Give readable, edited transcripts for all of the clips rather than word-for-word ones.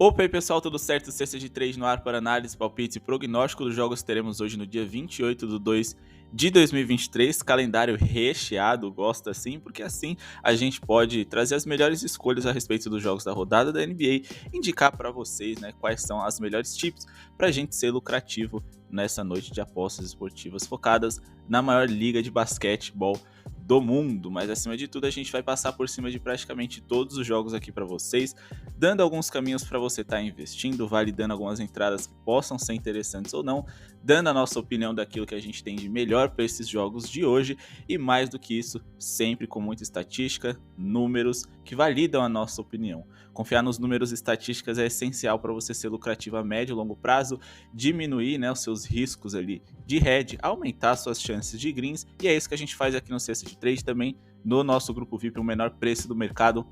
Opa aí pessoal, tudo certo? Sexta de 3 no ar para análise, palpite e prognóstico dos jogos teremos hoje no dia 28 de 2 de 2023, calendário recheado, gosto assim, porque assim a gente pode trazer as melhores escolhas a respeito dos jogos da rodada da NBA, indicar para vocês, né, quais são as melhores tips para a gente ser lucrativo nessa noite de apostas esportivas focadas na maior liga de basquetebol do mundo. Mas acima de tudo a gente vai passar por cima de praticamente todos os jogos aqui para vocês, dando alguns caminhos para você estar investindo, validando algumas entradas que possam ser interessantes ou não, dando a nossa opinião daquilo que a gente tem de melhor para esses jogos de hoje e mais do que isso, sempre com muita estatística, números que validam a nossa opinião. Confiar nos números e estatísticas é essencial para você ser lucrativo a médio e longo prazo, diminuir, né, os seus riscos ali de head, aumentar suas chances de greens, e é isso que a gente faz aqui no Cesta de Trade também no nosso grupo VIP, o menor preço do mercado,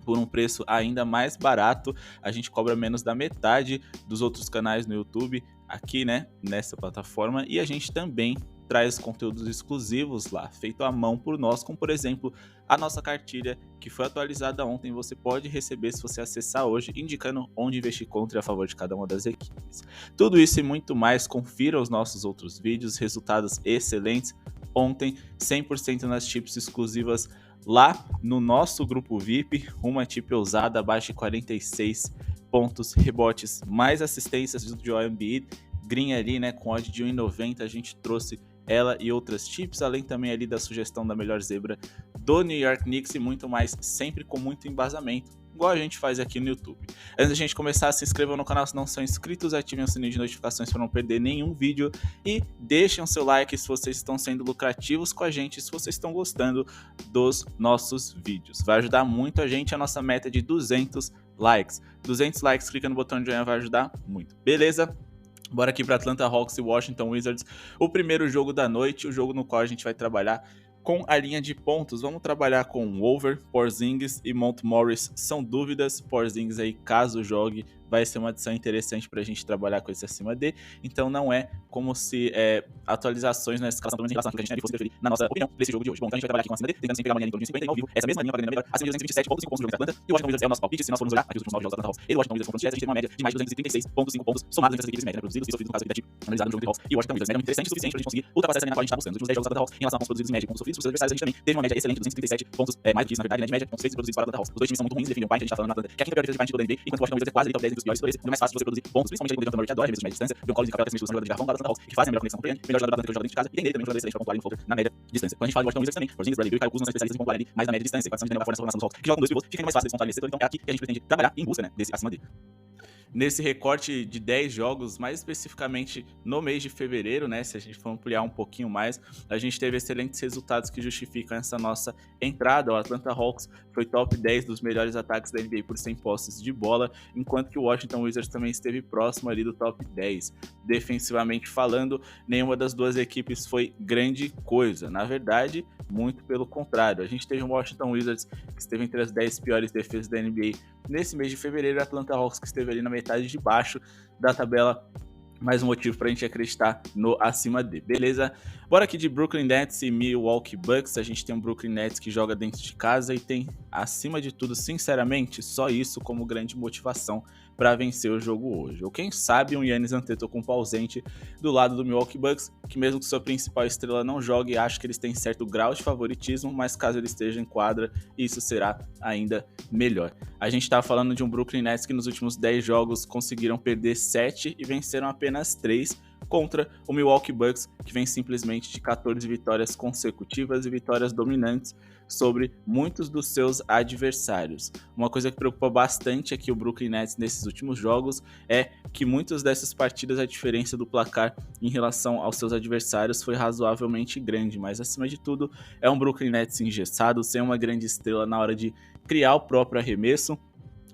por um preço ainda mais barato. A gente cobra menos da metade dos outros canais no YouTube aqui, né, nessa plataforma, e a gente também traz conteúdos exclusivos lá, feito à mão por nós, como por exemplo a nossa cartilha que foi atualizada ontem. Você pode receber se você acessar hoje, indicando onde investir contra e a favor de cada uma das equipes. Tudo isso e muito mais, confira os nossos outros vídeos, resultados excelentes ontem, 100% nas chips exclusivas lá no nosso grupo VIP, uma tip ousada abaixo de 46 pontos, rebotes, mais assistências do Joel Embiid, green ali, né, com odd de 1,90, a gente trouxe ela e outras tips, além também ali da sugestão da melhor zebra do New York Knicks e muito mais, sempre com muito embasamento, igual a gente faz aqui no YouTube. Antes da gente começar, se inscrevam no canal se não são inscritos, ativem o sininho de notificações para não perder nenhum vídeo e deixem o seu like se vocês estão sendo lucrativos com a gente, se vocês estão gostando dos nossos vídeos. Vai ajudar muito a gente, a nossa meta de 200 likes. 200 likes, clica no botão de joinha, vai ajudar muito. Beleza? Bora aqui para Atlanta Hawks e Washington Wizards, o primeiro jogo da noite, o jogo no qual a gente vai trabalhar com a linha de pontos. Vamos trabalhar com over, Porzingis e Monte Morris, são dúvidas. Porzingis aí, caso jogue, vai ser uma adição interessante para a gente trabalhar com esse acima de, então não é como se atualizações na escalação em relação ao que a gente fosse preferir na nossa opinião para esse jogo de hoje. Bom, então a gente vai trabalhar aqui com acima de, tentando sempre pegar uma linha em torno de 50 e ao vivo, essa mesma linha para melhor, acima de 227,5 pontos do jogo entre Atlanta e o Washington Wizards é o nosso palpite. Se nós formos olhar aqui os últimos 9 jogos da Atlanta Hawks e o Washington Wizards confrontos diretos, a gente tem uma média de mais de 236,5 pontos somados entre essas equipes médias, né, produzidos e sofridos no caso aqui da tip analisado no jogo entre Hawks e Washington Wizards. Média muito interessante o suficiente para a gente conseguir ultrapassar essa linha na qual a gente está buscando. Os últimos 10 jogos da Atlanta Hawks em relação aos produzidos em média e pontos sofridos por seus adversários, a gente também teve uma média excelente, 237 pontos, mais do que isso na verdade, né, de média, pontos feitos e produzidos para a Atlanta Hawks. Os dois times são muito ruins, definem o Pint, a gente está falando na Atlanta, que é a quinta pior defesa de Pint toda a NBA, enquanto o Washington Wizards é quase ali top 10 entre os piores por esse, é mais fácil de você produzir pontos, principalmente ali com o Dejounte Murray, que adora arremessos de média distância, John Collins e Capela, que é jogador de garrafão da Atlanta Hawks, que fazem a melhor conexão com o melhor jogador da Atlanta que joga dentro de casa, e tem nele também um jogador excelente para pontuar ali no floater na média distância. Quando a gente fala de Washington Wizards também, Porzingis, Bradley Beal e Kyle Kuzma são especialistas em pontuar ali mais na média distância, equação de Daniel fora nessa formação dos Hawks, que jogam dois pivôs, fica mais fácil de pontuar nesse setor, então é aqui que a gente pretende trabalhar em busca, né, desse acima dele. Nesse recorte de 10 jogos, mais especificamente no mês de fevereiro, né, se a gente for ampliar um pouquinho mais, a gente teve excelentes resultados que justificam essa nossa entrada. O Atlanta Hawks foi top 10 dos melhores ataques da NBA por 100 posses de bola, enquanto que o Washington Wizards também esteve próximo ali do top 10. Defensivamente falando, nenhuma das duas equipes foi grande coisa. Na verdade, muito pelo contrário. A gente teve o Washington Wizards, que esteve entre as 10 piores defesas da NBA nesse mês de fevereiro, e a Atlanta Hawks, que esteve ali na metade de baixo da tabela. Mais um motivo pra gente acreditar no acima de, beleza? Bora aqui de Brooklyn Nets e Milwaukee Bucks. A gente tem um Brooklyn Nets que joga dentro de casa e tem, acima de tudo, sinceramente, só isso como grande motivação para vencer o jogo hoje. Ou quem sabe um Giannis Antetokounmpo ausente do lado do Milwaukee Bucks, que mesmo que sua principal estrela não jogue, acho que eles têm certo grau de favoritismo, mas caso ele esteja em quadra, isso será ainda melhor. A gente tá falando de um Brooklyn Nets que nos últimos 10 jogos conseguiram perder 7 e venceram apenas 3, contra o Milwaukee Bucks, que vem simplesmente de 14 vitórias consecutivas e vitórias dominantes sobre muitos dos seus adversários. Uma coisa que preocupa bastante aqui o Brooklyn Nets nesses últimos jogos é que muitas dessas partidas a diferença do placar em relação aos seus adversários foi razoavelmente grande, mas acima de tudo é um Brooklyn Nets engessado, sem uma grande estrela na hora de criar o próprio arremesso,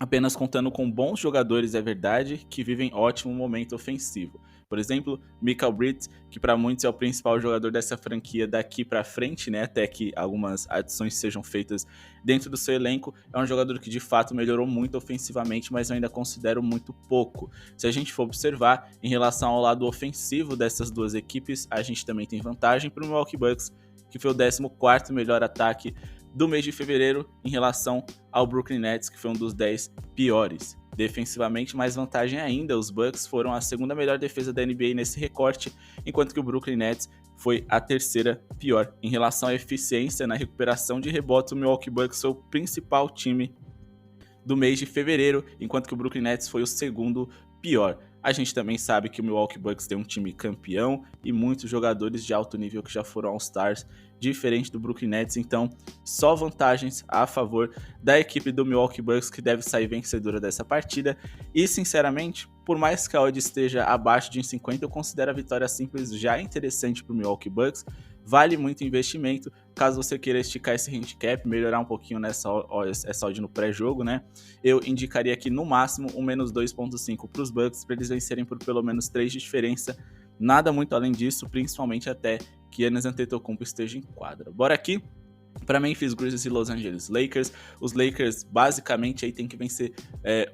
apenas contando com bons jogadores, é verdade, que vivem ótimo momento ofensivo. Por exemplo, Michael Bridges, que para muitos é o principal jogador dessa franquia daqui para frente, né, até que algumas adições sejam feitas dentro do seu elenco, é um jogador que de fato melhorou muito ofensivamente, mas eu ainda considero muito pouco. Se a gente for observar em relação ao lado ofensivo dessas duas equipes, a gente também tem vantagem para o Milwaukee Bucks, que foi o 14º melhor ataque do mês de fevereiro em relação ao Brooklyn Nets, que foi um dos 10 piores. defensivamente, mais vantagem ainda, os Bucks foram a segunda melhor defesa da NBA nesse recorte, enquanto que o Brooklyn Nets foi a terceira pior. Em relação à eficiência na recuperação de rebotes, o Milwaukee Bucks foi o principal time do mês de fevereiro, enquanto que o Brooklyn Nets foi o segundo pior. A gente também sabe que o Milwaukee Bucks tem um time campeão e muitos jogadores de alto nível que já foram All-Stars, diferente do Brooklyn Nets, então só vantagens a favor da equipe do Milwaukee Bucks, que deve sair vencedora dessa partida. E sinceramente, por mais que a odd esteja abaixo de 1,50, eu considero a vitória simples já interessante para o Milwaukee Bucks. Vale muito investimento, caso você queira esticar esse handicap, melhorar um pouquinho essa odd no pré-jogo, né? Eu indicaria aqui no máximo um menos 2.5 para os Bucks, para eles vencerem por pelo menos 3 de diferença. Nada muito além disso, principalmente até que Giannis Antetokounmpo esteja em quadra. Bora aqui para Memphis Grizzlies e Los Angeles Lakers. Os Lakers basicamente aí tem que vencer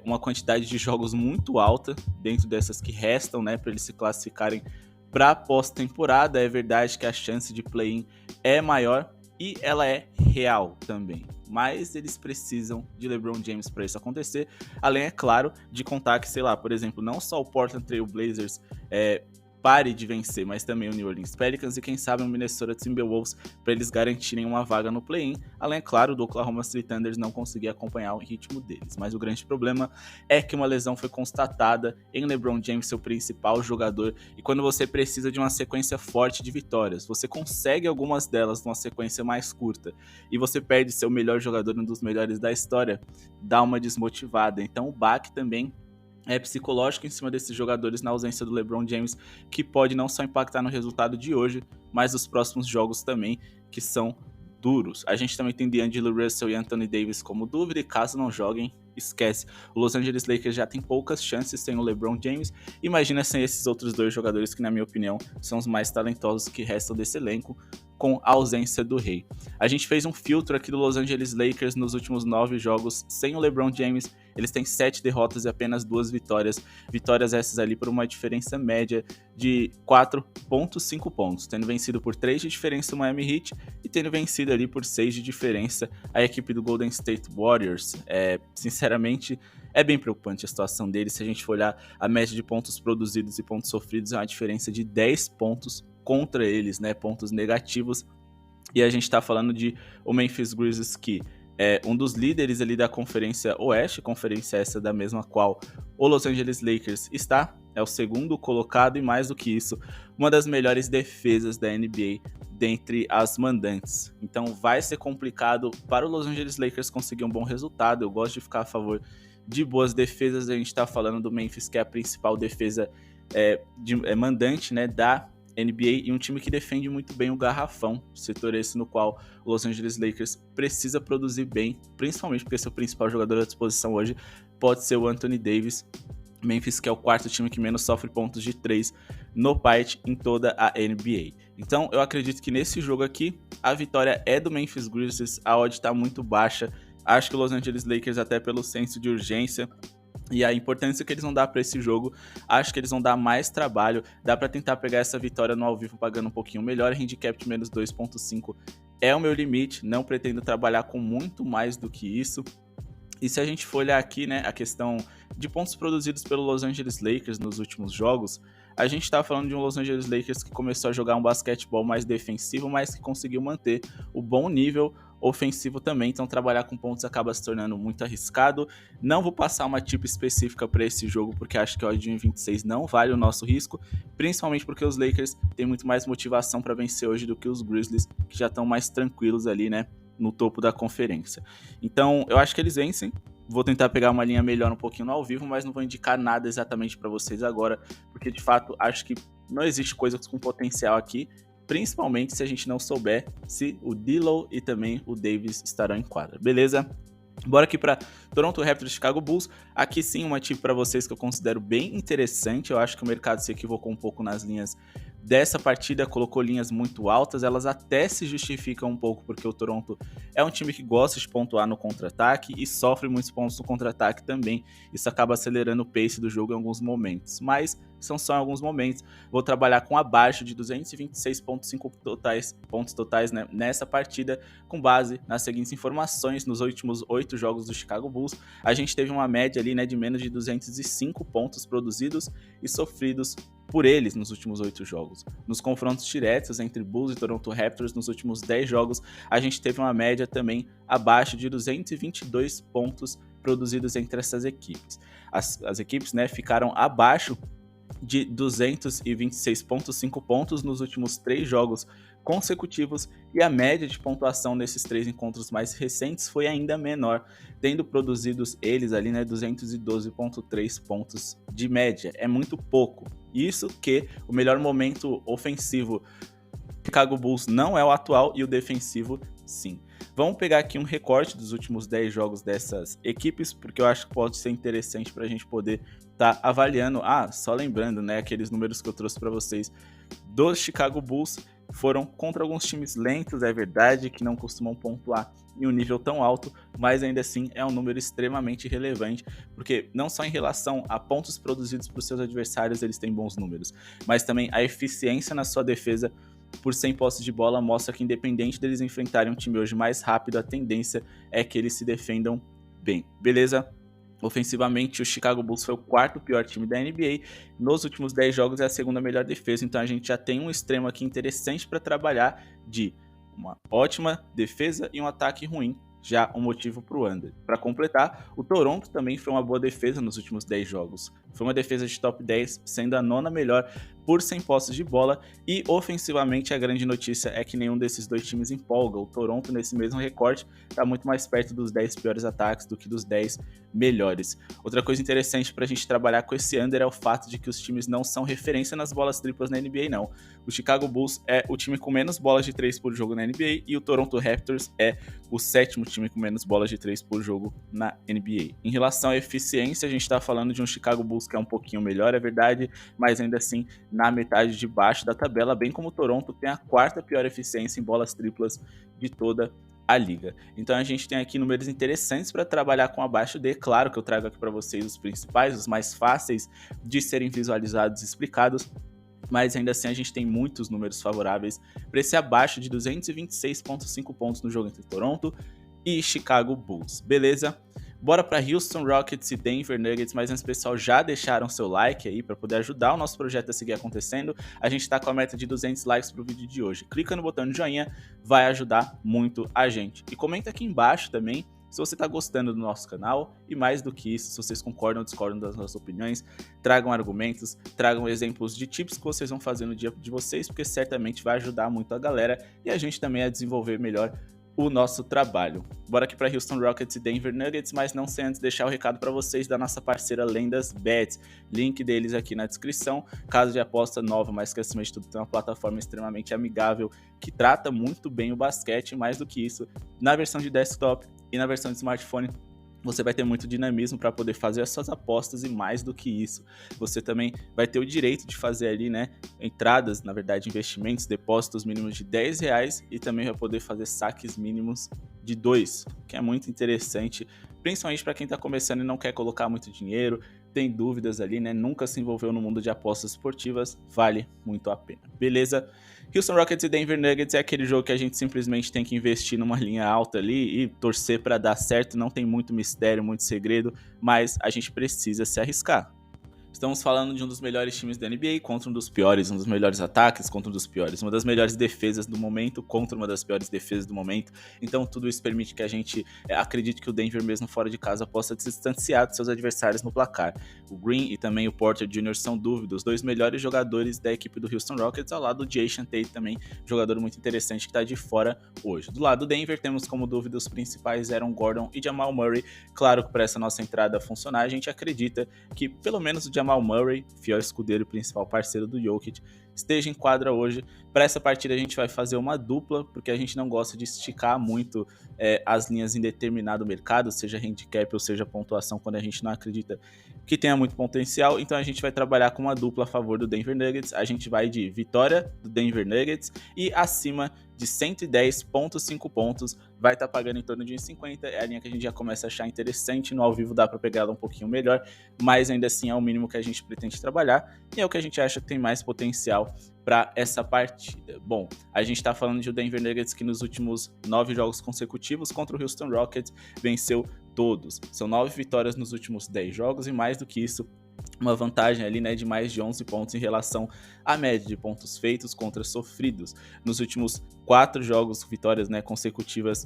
uma quantidade de jogos muito alta dentro dessas que restam, né, para eles se classificarem para a pós-temporada. É verdade que a chance de play-in é maior e ela é real também, mas eles precisam de LeBron James para isso acontecer, além, é claro, de contar que, sei lá, por exemplo, não só o Portland Trail Blazers pare de vencer, mas também o New Orleans Pelicans e quem sabe o Minnesota Timberwolves, para eles garantirem uma vaga no play-in, além, é claro, do Oklahoma City Thunder não conseguir acompanhar o ritmo deles. Mas o grande problema é que uma lesão foi constatada em LeBron James, seu principal jogador, e quando você precisa de uma sequência forte de vitórias, você consegue algumas delas numa sequência mais curta, e você perde seu melhor jogador, um dos melhores da história, dá uma desmotivada. Então o baque também é psicológico em cima desses jogadores na ausência do LeBron James, que pode não só impactar no resultado de hoje, mas nos próximos jogos também, que são duros. A gente também tem D'Angelo Russell e Anthony Davis como dúvida, e caso não joguem, esquece. O Los Angeles Lakers já tem poucas chances sem o LeBron James, imagina sem esses outros dois jogadores que, na minha opinião, são os mais talentosos que restam desse elenco, com a ausência do rei. A gente fez um filtro aqui do Los Angeles Lakers nos últimos 9 jogos sem o LeBron James. Eles têm 7 derrotas e apenas 2 vitórias. Vitórias essas ali por uma diferença média de 4,5 pontos, tendo vencido por 3 de diferença o Miami Heat e tendo vencido ali por 6 de diferença a equipe do Golden State Warriors. Sinceramente, é bem preocupante a situação deles. Se a gente for olhar a média de pontos produzidos e pontos sofridos, é uma diferença de 10 pontos contra eles, né, pontos negativos, e a gente está falando de o Memphis Grizzlies, que é um dos líderes ali da Conferência Oeste, conferência essa da mesma qual o Los Angeles Lakers está, é o segundo colocado e, mais do que isso, uma das melhores defesas da NBA dentre as mandantes. Então vai ser complicado para o Los Angeles Lakers conseguir um bom resultado. Eu gosto de ficar a favor de boas defesas. A gente está falando do Memphis, que é a principal defesa mandante, né, da NBA, e um time que defende muito bem o garrafão, setor esse no qual o Los Angeles Lakers precisa produzir bem, principalmente porque seu principal jogador à disposição hoje pode ser o Anthony Davis. Memphis, que é o quarto time que menos sofre pontos de 3 no PAIT em toda a NBA. Então eu acredito que nesse jogo aqui a vitória é do Memphis Grizzlies, a odd está muito baixa. Acho que o Los Angeles Lakers, até pelo senso de urgência e a importância que eles vão dar para esse jogo, acho que eles vão dar mais trabalho. Dá para tentar pegar essa vitória no ao vivo pagando um pouquinho melhor. Handicap de menos 2.5 é o meu limite, não pretendo trabalhar com muito mais do que isso. E se a gente for olhar aqui, né, a questão de pontos produzidos pelo Los Angeles Lakers nos últimos jogos, a gente está falando de um Los Angeles Lakers que começou a jogar um basquetebol mais defensivo, mas que conseguiu manter o bom nível ofensivo também. Então trabalhar com pontos acaba se tornando muito arriscado. Não vou passar uma tip específica para esse jogo, porque acho que a odd de 1,26 não vale o nosso risco, principalmente porque os Lakers têm muito mais motivação para vencer hoje do que os Grizzlies, que já estão mais tranquilos ali, né, no topo da conferência. Então eu acho que eles vencem. Vou tentar pegar uma linha melhor um pouquinho no ao vivo, mas não vou indicar nada exatamente para vocês agora, porque de fato acho que não existe coisas com potencial aqui, principalmente se a gente não souber se o D'Lo e também o Davis estarão em quadra, beleza? Bora aqui para Toronto Raptors e Chicago Bulls. Aqui sim uma tip para vocês que eu considero bem interessante. Eu acho que o mercado se equivocou um pouco nas linhas dessa partida colocou linhas muito altas, elas até se justificam um pouco, porque o Toronto é um time que gosta de pontuar no contra-ataque e sofre muitos pontos no contra-ataque também. Isso acaba acelerando o pace do jogo em alguns momentos, mas são só em alguns momentos. Vou trabalhar com abaixo de 226,5 pontos totais, né, nessa partida, com base nas seguintes informações. Nos últimos 8 jogos do Chicago Bulls, a gente teve uma média ali, né, de menos de 205 pontos produzidos e sofridos por eles nos últimos 8 jogos. Nos confrontos diretos entre Bulls e Toronto Raptors, nos últimos 10 jogos, a gente teve uma média também abaixo de 222 pontos produzidos entre essas equipes. As equipes, né, ficaram abaixo de 226,5 pontos nos últimos 3 jogos consecutivos, e a média de pontuação nesses 3 encontros mais recentes foi ainda menor, tendo produzidos eles ali, né, 212,3 pontos de média. É muito pouco. Isso que o melhor momento ofensivo do Chicago Bulls não é o atual, e o defensivo sim. Vamos pegar aqui um recorte dos últimos 10 jogos dessas equipes, porque eu acho que pode ser interessante para a gente poder estar avaliando. Só lembrando, né, aqueles números que eu trouxe para vocês dos Chicago Bulls foram contra alguns times lentos, é verdade, que não costumam pontuar em um nível tão alto, mas ainda assim é um número extremamente relevante, porque não só em relação a pontos produzidos por seus adversários eles têm bons números, mas também a eficiência na sua defesa por 100 posses de bola mostra que, independente deles enfrentarem um time hoje mais rápido, a tendência é que eles se defendam bem, beleza? Ofensivamente, o Chicago Bulls foi o 4º pior time da NBA. Nos últimos 10 jogos é a 2ª melhor defesa, então a gente já tem um extremo aqui interessante para trabalhar, de uma ótima defesa e um ataque ruim, já um motivo para o under. Para completar, o Toronto também foi uma boa defesa nos últimos 10 jogos. Foi uma defesa de top 10, sendo a 9ª melhor por 100 posses de bola, e ofensivamente a grande notícia é que nenhum desses dois times empolga. O Toronto, nesse mesmo recorte, está muito mais perto dos 10 piores ataques do que dos 10 melhores. Outra coisa interessante para a gente trabalhar com esse under é o fato de que os times não são referência nas bolas triplas na NBA, não. O Chicago Bulls é o time com menos bolas de 3 por jogo na NBA, e o Toronto Raptors é o 7º time com menos bolas de 3 por jogo na NBA. Em relação à eficiência, a gente está falando de um Chicago Bulls que é um pouquinho melhor, é verdade, mas ainda assim na metade de baixo da tabela, bem como o Toronto tem a 4ª pior eficiência em bolas triplas de toda a liga. Então a gente tem aqui números interessantes para trabalhar com abaixo de. Claro que eu trago aqui para vocês os principais, os mais fáceis de serem visualizados e explicados, mas ainda assim a gente tem muitos números favoráveis para esse abaixo de 226,5 pontos no jogo entre Toronto e Chicago Bulls, beleza? Bora para Houston Rockets e Denver Nuggets, mas antes, pessoal, já deixaram seu like aí para poder ajudar o nosso projeto a seguir acontecendo. A gente está com a meta de 200 likes pro vídeo de hoje. Clica no botão de joinha, vai ajudar muito a gente. E comenta aqui embaixo também se você está gostando do nosso canal, e mais do que isso, se vocês concordam ou discordam das nossas opiniões, tragam argumentos, tragam exemplos de tips que vocês vão fazer no dia de vocês, porque certamente vai ajudar muito a galera e a gente também a desenvolver melhor o nosso trabalho. Bora aqui para Houston Rockets e Denver Nuggets, mas não sem antes deixar o recado para vocês da nossa parceira Lendas Bets. Link deles aqui na descrição. Caso de aposta nova, mas que acima de tudo tem uma plataforma extremamente amigável que trata muito bem o basquete, e mais do que isso, na versão de desktop e na versão de smartphone, você vai ter muito dinamismo para poder fazer as suas apostas, e mais do que isso, você também vai ter o direito de fazer ali, né, entradas, na verdade, investimentos, depósitos mínimos de R$10, e também vai poder fazer saques mínimos de 2, que é muito interessante, principalmente para quem está começando e não quer colocar muito dinheiro, tem dúvidas ali, né, nunca se envolveu no mundo de apostas esportivas, vale muito a pena, beleza? Houston Rockets e Denver Nuggets é aquele jogo que a gente simplesmente tem que investir numa linha alta ali e torcer para dar certo, não tem muito mistério, muito segredo, mas a gente precisa se arriscar. Estamos falando de um dos melhores times da NBA contra um dos piores, um dos melhores ataques contra um dos piores, uma das melhores defesas do momento contra uma das piores defesas do momento. Então tudo isso permite que a gente acredite que o Denver, mesmo fora de casa, possa se distanciar dos seus adversários no placar. O Green e também o Porter Jr. são dúvidas, os dois melhores jogadores da equipe do Houston Rockets, ao lado do Jason Tate também, jogador muito interessante que está de fora hoje. Do lado do Denver temos como dúvida os principais Aaron Gordon e Jamal Murray. Claro que para essa nossa entrada funcionar, a gente acredita que pelo menos o Jamal Murray, fiel escudeiro e principal parceiro do Jokic, esteja em quadra hoje. Para essa partida a gente vai fazer uma dupla, porque a gente não gosta de esticar muito as linhas em determinado mercado, seja handicap ou seja pontuação, quando a gente não acredita que tenha muito potencial, então a gente vai trabalhar com uma dupla a favor do Denver Nuggets. A gente vai de vitória do Denver Nuggets e acima de 110,5 pontos, vai estar pagando em torno de 1,50, é a linha que a gente já começa a achar interessante, no ao vivo dá para pegar ela um pouquinho melhor, mas ainda assim é o mínimo que a gente pretende trabalhar, e é o que a gente acha que tem mais potencial para essa partida. Bom, a gente está falando de o Denver Nuggets que nos últimos 9 jogos consecutivos contra o Houston Rockets venceu todos, são 9 vitórias nos últimos 10 jogos e mais do que isso, uma vantagem ali, né, de mais de 11 pontos em relação à média de pontos feitos contra sofridos. Nos últimos 4 jogos, vitórias, né, consecutivas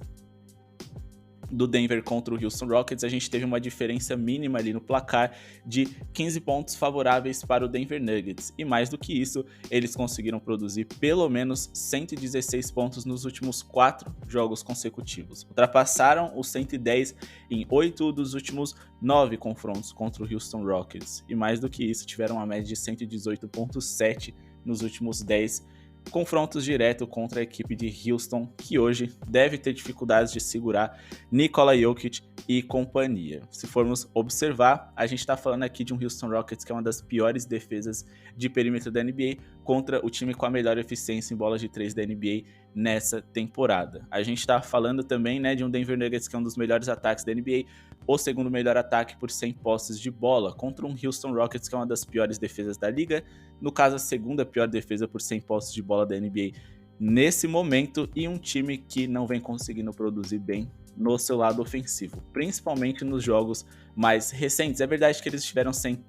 do Denver contra o Houston Rockets, a gente teve uma diferença mínima ali no placar de 15 pontos favoráveis para o Denver Nuggets. E mais do que isso, eles conseguiram produzir pelo menos 116 pontos nos últimos 4 jogos consecutivos. Ultrapassaram os 110 em 8 dos últimos 9 confrontos contra o Houston Rockets. E mais do que isso, tiveram uma média de 118,7 nos últimos 10 confrontos direto contra a equipe de Houston, que hoje deve ter dificuldades de segurar Nikola Jokic e companhia. Se formos observar, a gente está falando aqui de um Houston Rockets que é uma das piores defesas de perímetro da NBA contra o time com a melhor eficiência em bolas de 3 da NBA nessa temporada. A gente está falando também, né, de um Denver Nuggets que é um dos melhores ataques da NBA, o segundo melhor ataque por 100 posses de bola, contra um Houston Rockets que é uma das piores defesas da liga, no caso a segunda pior defesa por 100 posses de bola da NBA nesse momento, e um time que não vem conseguindo produzir bem no seu lado ofensivo, principalmente nos jogos mais recentes. É verdade que eles estiveram sem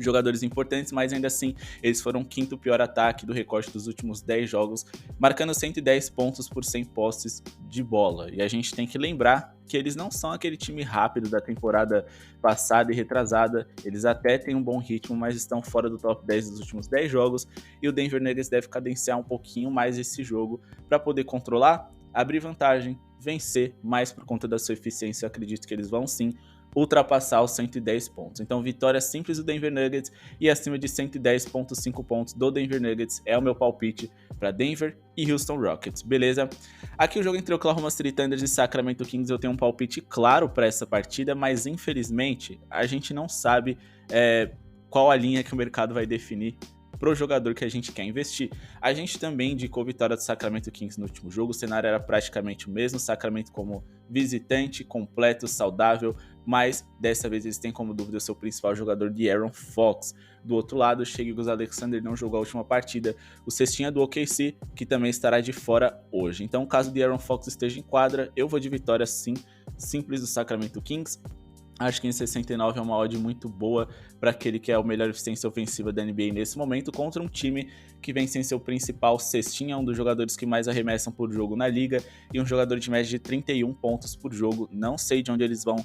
jogadores importantes, mas ainda assim eles foram o quinto pior ataque do recorte dos últimos 10 jogos, marcando 110 pontos por 100 posses de bola. E a gente tem que lembrar que eles não são aquele time rápido da temporada passada e retrasada, eles até têm um bom ritmo, mas estão fora do top 10 dos últimos 10 jogos, e o Denver Nuggets deve cadenciar um pouquinho mais esse jogo para poder controlar, abrir vantagem, vencer, mais por conta da sua eficiência. Eu acredito que eles vão sim ultrapassar os 110 pontos. Então, vitória simples do Denver Nuggets e acima de 110,5 pontos do Denver Nuggets é o meu palpite para Denver e Houston Rockets, beleza? Aqui o jogo entre Oklahoma City Thunder e Sacramento Kings, eu tenho um palpite claro para essa partida, mas infelizmente a gente não sabe qual a linha que o mercado vai definir para o jogador que a gente quer investir. A gente também indicou a vitória do Sacramento Kings no último jogo, o cenário era praticamente o mesmo, Sacramento como visitante, completo, saudável, mas dessa vez eles têm como dúvida o seu principal jogador, De'Aaron Fox. Do outro lado, o Shai Gilgeous-Alexander não jogou a última partida, o cestinha do OKC, que também estará de fora hoje. Então, caso De'Aaron Fox esteja em quadra, eu vou de vitória sim, simples do Sacramento Kings. Acho que em 69 é uma odd muito boa para aquele que é o melhor eficiência ofensiva da NBA nesse momento, contra um time que vem sem seu principal cestinha, um dos jogadores que mais arremessam por jogo na liga, e um jogador de média de 31 pontos por jogo. Não sei de onde eles vão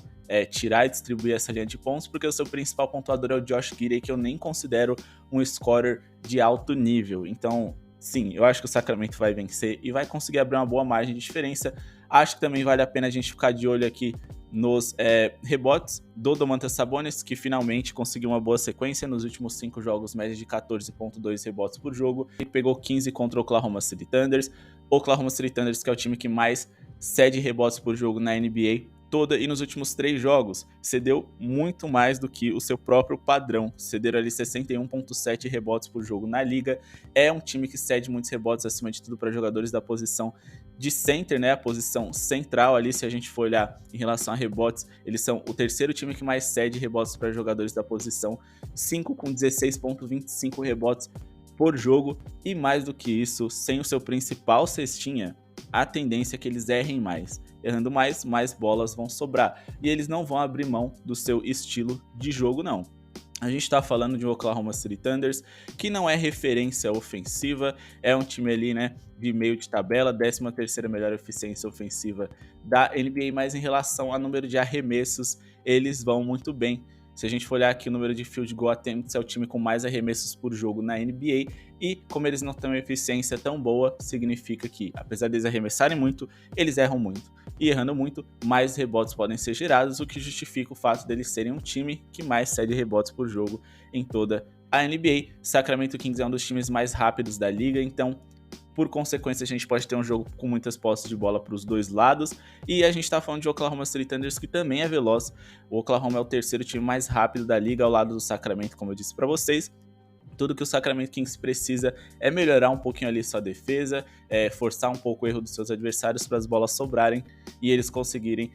tirar e distribuir essa linha de pontos, porque o seu principal pontuador é o Josh Giddey, que eu nem considero um scorer de alto nível. Então, sim, eu acho que o Sacramento vai vencer e vai conseguir abrir uma boa margem de diferença. Acho que também vale a pena a gente ficar de olho aqui nos rebotes do Domantas Sabonis, que finalmente conseguiu uma boa sequência nos últimos 5 jogos, média de 14,2 rebotes por jogo, e pegou 15 contra o Oklahoma City Thunders. Oklahoma City Thunders, que é o time que mais cede rebotes por jogo na NBA toda, e nos últimos 3 jogos cedeu muito mais do que o seu próprio padrão, cederam ali 61,7 rebotes por jogo na liga. É um time que cede muitos rebotes, acima de tudo para jogadores da posição de center, né, a posição central ali. Se a gente for olhar em relação a rebotes, eles são o terceiro time que mais cede rebotes para jogadores da posição 5, com 16,25 rebotes por jogo, e mais do que isso, sem o seu principal cestinha, a tendência é que eles errem mais. Errando mais, mais bolas vão sobrar, e eles não vão abrir mão do seu estilo de jogo, não. A gente está falando de um Oklahoma City Thunders que não é referência ofensiva, é um time ali, né, de meio de tabela, 13ª melhor eficiência ofensiva da NBA, mas em relação ao número de arremessos, eles vão muito bem. Se a gente for olhar aqui o número de field goal attempts, é o time com mais arremessos por jogo na NBA, e como eles não têm uma eficiência tão boa, significa que, apesar deles arremessarem muito, eles erram muito. E errando muito, mais rebotes podem ser gerados, o que justifica o fato deles serem um time que mais cede rebotes por jogo em toda a NBA. Sacramento Kings é um dos times mais rápidos da liga, então Por consequência, a gente pode ter um jogo com muitas posses de bola para os dois lados. E a gente está falando de Oklahoma City Thunders, que também é veloz. O Oklahoma é o terceiro time mais rápido da liga, ao lado do Sacramento, como eu disse para vocês. Tudo que o Sacramento Kings precisa é melhorar um pouquinho ali sua defesa, forçar um pouco o erro dos seus adversários para as bolas sobrarem e eles conseguirem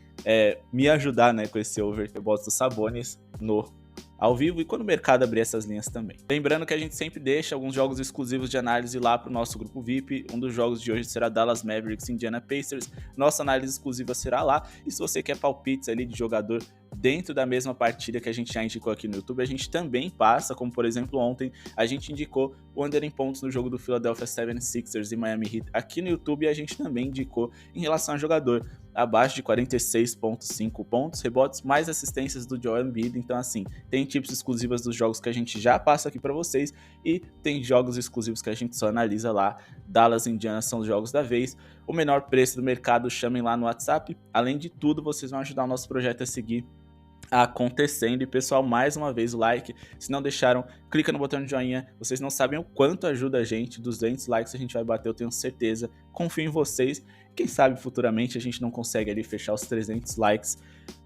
me ajudar, né, com esse over que eu boto do Sabonis no ao vivo e quando o mercado abrir essas linhas também. Lembrando que a gente sempre deixa alguns jogos exclusivos de análise lá para o nosso grupo VIP. Um dos jogos de hoje será Dallas Mavericks e Indiana Pacers. Nossa análise exclusiva será lá. E se você quer palpites ali de jogador dentro da mesma partida que a gente já indicou aqui no YouTube, a gente também passa, como por exemplo ontem, a gente indicou o under em pontos no jogo do Philadelphia 76ers e Miami Heat aqui no YouTube, e a gente também indicou em relação ao jogador abaixo de 46,5 pontos, rebotes, mais assistências do Joel Embiid. Então assim, tem tips exclusivas dos jogos que a gente já passa aqui para vocês e tem jogos exclusivos que a gente só analisa lá. Dallas e Indiana são os jogos da vez. O menor preço do mercado, chamem lá no WhatsApp. Além de tudo, vocês vão ajudar o nosso projeto a seguir acontecendo. E pessoal, mais uma vez o like, se não deixaram, clica no botão de joinha. Vocês não sabem o quanto ajuda a gente. 200 likes a gente vai bater, eu tenho certeza, confio em vocês. Quem sabe futuramente a gente não consegue ali fechar os 300 likes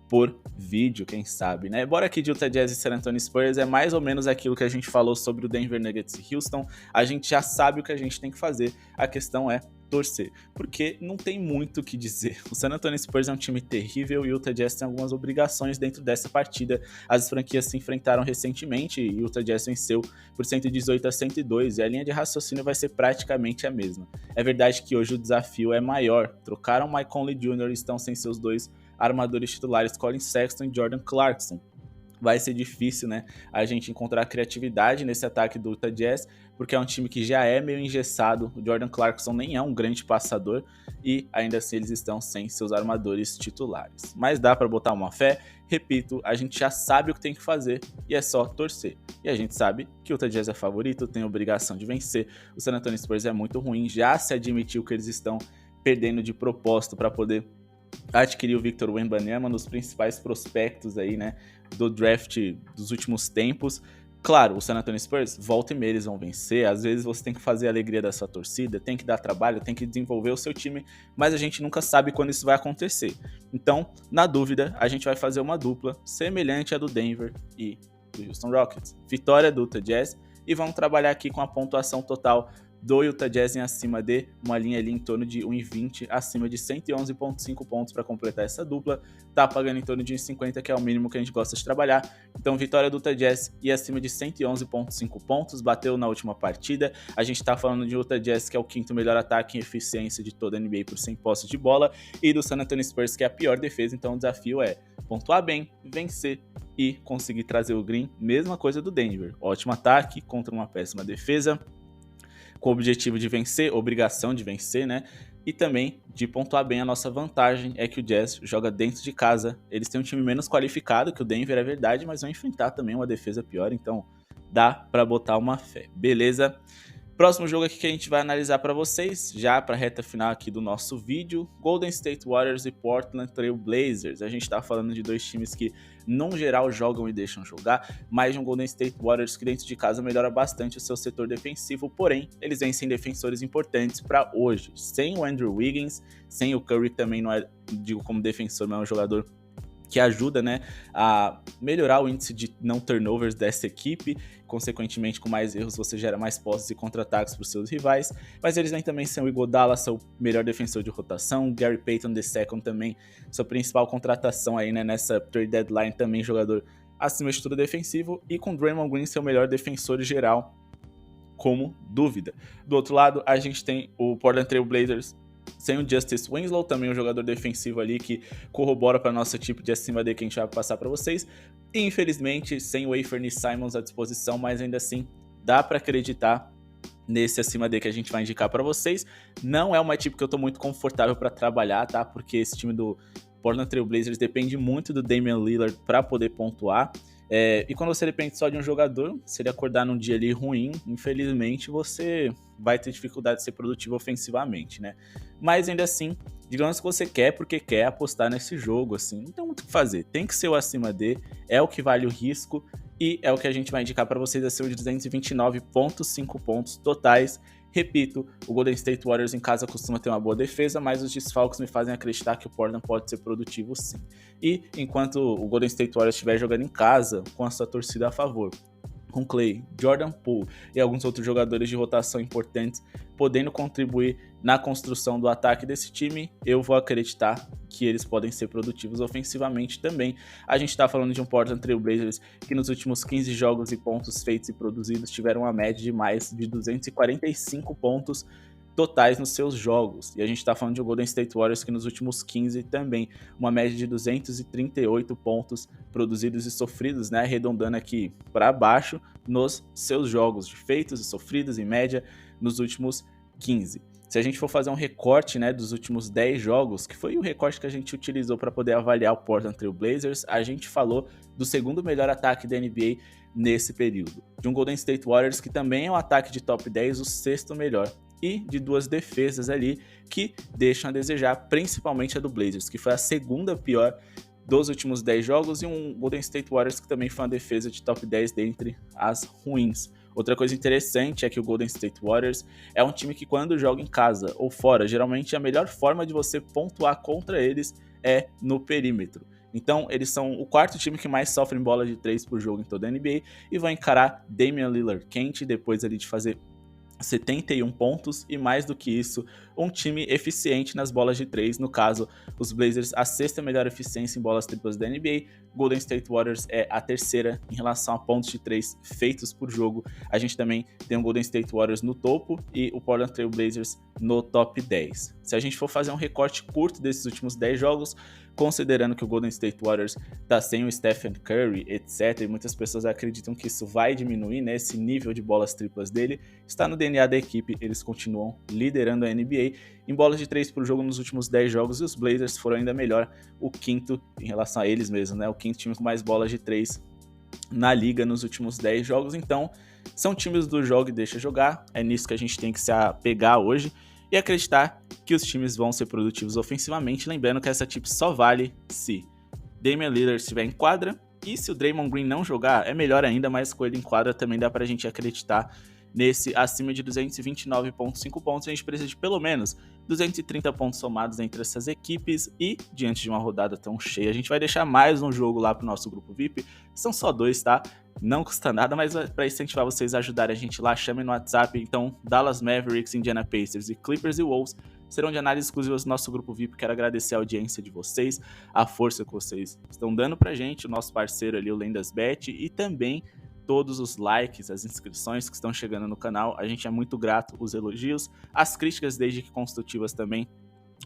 por vídeo, quem sabe, né? Bora aqui de Utah Jazz e San Antonio Spurs, é mais ou menos aquilo que a gente falou sobre o Denver Nuggets e Houston. A gente já sabe o que a gente tem que fazer, a questão é torcer, porque não tem muito o que dizer. O San Antonio Spurs é um time terrível e o Utah Jazz tem algumas obrigações dentro dessa partida. As franquias se enfrentaram recentemente e o Utah Jazz venceu por 118-102 e a linha de raciocínio vai ser praticamente a mesma. É verdade que hoje o desafio é maior. Trocaram Mike Conley Jr. e estão sem seus dois armadores titulares, Colin Sexton e Jordan Clarkson. Vai ser difícil, né, a gente encontrar criatividade nesse ataque do Utah Jazz, porque é um time que já é meio engessado. O Jordan Clarkson nem é um grande passador e ainda assim eles estão sem seus armadores titulares. Mas dá para botar uma fé. Repito, a gente já sabe o que tem que fazer e é só torcer. E a gente sabe que o Utah Jazz é favorito, tem a obrigação de vencer. O San Antonio Spurs é muito ruim, já se admitiu que eles estão perdendo de propósito para poder adquirir o Victor Wembanyama, um dos principais prospectos aí, né, do draft dos últimos tempos. Claro, o San Antonio Spurs, volta e meia eles vão vencer, às vezes você tem que fazer a alegria da sua torcida, tem que dar trabalho, tem que desenvolver o seu time, mas a gente nunca sabe quando isso vai acontecer. Então, na dúvida, a gente vai fazer uma dupla semelhante à do Denver e do Houston Rockets. Vitória do Utah Jazz, e vamos trabalhar aqui com a pontuação total do Utah Jazz em acima de uma linha ali em torno de 1,20, acima de 111,5 pontos para completar essa dupla. Tá pagando em torno de 1,50, que é o mínimo que a gente gosta de trabalhar. Então, vitória do Utah Jazz e acima de 111,5 pontos, bateu na última partida. A gente tá falando de Utah Jazz, que é o quinto melhor ataque em eficiência de toda a NBA por 100 posses de bola, e do San Antonio Spurs, que é a pior defesa. Então, o desafio é pontuar bem, vencer e conseguir trazer o green. Mesma coisa do Denver, ótimo ataque contra uma péssima defesa, com o objetivo de vencer, obrigação de vencer, né? E também de pontuar bem. A nossa vantagem é que o Jazz joga dentro de casa. Eles têm um time menos qualificado que o Denver, é verdade, mas vão enfrentar também uma defesa pior, então dá pra botar uma fé, beleza? Próximo jogo aqui que a gente vai analisar para vocês, já para a reta final aqui do nosso vídeo, Golden State Warriors e Portland Trail Blazers. A gente está falando de dois times que, no geral, jogam e deixam jogar, mas de um Golden State Warriors que dentro de casa melhora bastante o seu setor defensivo, porém, eles vêm sem defensores importantes para hoje. Sem o Andrew Wiggins, sem o Curry, que também não é, digo como defensor, mas é um jogador que ajuda, né, a melhorar o índice de não turnovers dessa equipe. Consequentemente, com mais erros, você gera mais posses e contra-ataques para os seus rivais. Mas eles vêm também sem o Iguodala, seu melhor defensor de rotação. Gary Payton II também, sua principal contratação aí, né, nessa trade deadline, também jogador acima de tudo defensivo. E com Draymond Green, seu melhor defensor geral, como dúvida. Do outro lado, a gente tem o Portland Trail Blazers, sem o Justice Winslow, também um jogador defensivo ali que corrobora para nosso tipo de acima D que a gente vai passar para vocês. E infelizmente, sem o Anthony Simons à disposição, mas ainda assim dá para acreditar nesse acima D que a gente vai indicar para vocês. Não é uma tipo que eu estou muito confortável para trabalhar, tá? Porque esse time do Portland Trail Blazers depende muito do Damian Lillard para poder pontuar. E quando você depende só de um jogador, se ele acordar num dia ali ruim, infelizmente você vai ter dificuldade de ser produtivo ofensivamente, né? Mas ainda assim, digamos que você quer porque quer apostar nesse jogo, assim, não tem muito o que fazer. Tem que ser o acima D, é o que vale o risco e é o que a gente vai indicar para vocês acima de 229,5 pontos totais. Repito, o Golden State Warriors em casa costuma ter uma boa defesa, mas os desfalques me fazem acreditar que o Portland pode ser produtivo sim. E enquanto o Golden State Warriors estiver jogando em casa, com a sua torcida a favor, com Clay, Jordan Poole e alguns outros jogadores de rotação importantes podendo contribuir na construção do ataque desse time, eu vou acreditar que eles podem ser produtivos ofensivamente também. A gente está falando de um Portland Trail Blazers que nos últimos 15 jogos e pontos feitos e produzidos tiveram uma média de mais de 245 pontos totais nos seus jogos. E a gente está falando de um Golden State Warriors que nos últimos 15 também, uma média de 238 pontos produzidos e sofridos, né? Arredondando aqui para baixo nos seus jogos, de feitos e sofridos em média nos últimos 15. Se a gente for fazer um recorte, né, dos últimos 10 jogos, que foi o recorte que a gente utilizou para poder avaliar o Portland Trail Blazers, a gente falou do segundo melhor ataque da NBA nesse período. De um Golden State Warriors que também é um ataque de top 10, o sexto melhor. E de duas defesas ali que deixam a desejar, principalmente a do Blazers, que foi a segunda pior dos últimos 10 jogos, e um Golden State Warriors que também foi uma defesa de top 10 dentre as ruins. Outra coisa interessante é que o Golden State Warriors é um time que quando joga em casa ou fora, geralmente a melhor forma de você pontuar contra eles é no perímetro. Então, eles são o quarto time que mais sofre em bola de 3 por jogo em toda a NBA e vão encarar Damian Lillard quente depois ali de fazer 71 pontos e mais do que isso, um time eficiente nas bolas de 3, no caso, os Blazers a sexta melhor eficiência em bolas triplas da NBA, Golden State Warriors é a terceira em relação a pontos de 3 feitos por jogo. A gente também tem o Golden State Warriors no topo e o Portland Trail Blazers no top 10. Se a gente for fazer um recorte curto desses últimos 10 jogos, considerando que o Golden State Warriors tá sem o Stephen Curry, etc, e muitas pessoas acreditam que isso vai diminuir, né, esse nível de bolas triplas dele, está no DNA da equipe, eles continuam liderando a NBA em bolas de 3 por jogo nos últimos 10 jogos, e os Blazers foram ainda melhor, o quinto em relação a eles mesmos, né, o quinto time com mais bolas de 3 na liga nos últimos 10 jogos. Então, são times do jogo e deixa jogar, é nisso que a gente tem que se apegar hoje, e acreditar que os times vão ser produtivos ofensivamente, lembrando que essa tip só vale se Damian Lillard estiver em quadra, e se o Draymond Green não jogar, é melhor ainda, mas com ele em quadra também dá pra gente acreditar nesse acima de 229,5 pontos. A gente precisa de pelo menos 230 pontos somados entre essas equipes, e diante de uma rodada tão cheia, a gente vai deixar mais um jogo lá pro nosso grupo VIP, são só 2, tá? Não custa nada, mas para incentivar vocês a ajudarem a gente lá, chamem no WhatsApp. Então, Dallas Mavericks, Indiana Pacers e Clippers e Wolves serão de análise exclusivas do nosso grupo VIP. Quero agradecer a audiência de vocês, a força que vocês estão dando pra gente, o nosso parceiro ali, o LendasBet, e também todos os likes, as inscrições que estão chegando no canal. A gente é muito grato, os elogios, as críticas, desde que construtivas também,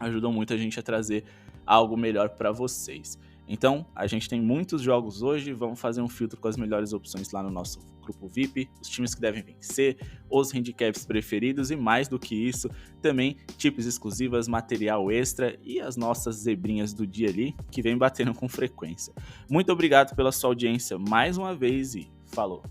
ajudam muito a gente a trazer algo melhor para vocês. Então, a gente tem muitos jogos hoje, vamos fazer um filtro com as melhores opções lá no nosso grupo VIP, os times que devem vencer, os handicaps preferidos e mais do que isso, também tips exclusivas, material extra e as nossas zebrinhas do dia ali, que vem batendo com frequência. Muito obrigado pela sua audiência mais uma vez e falou!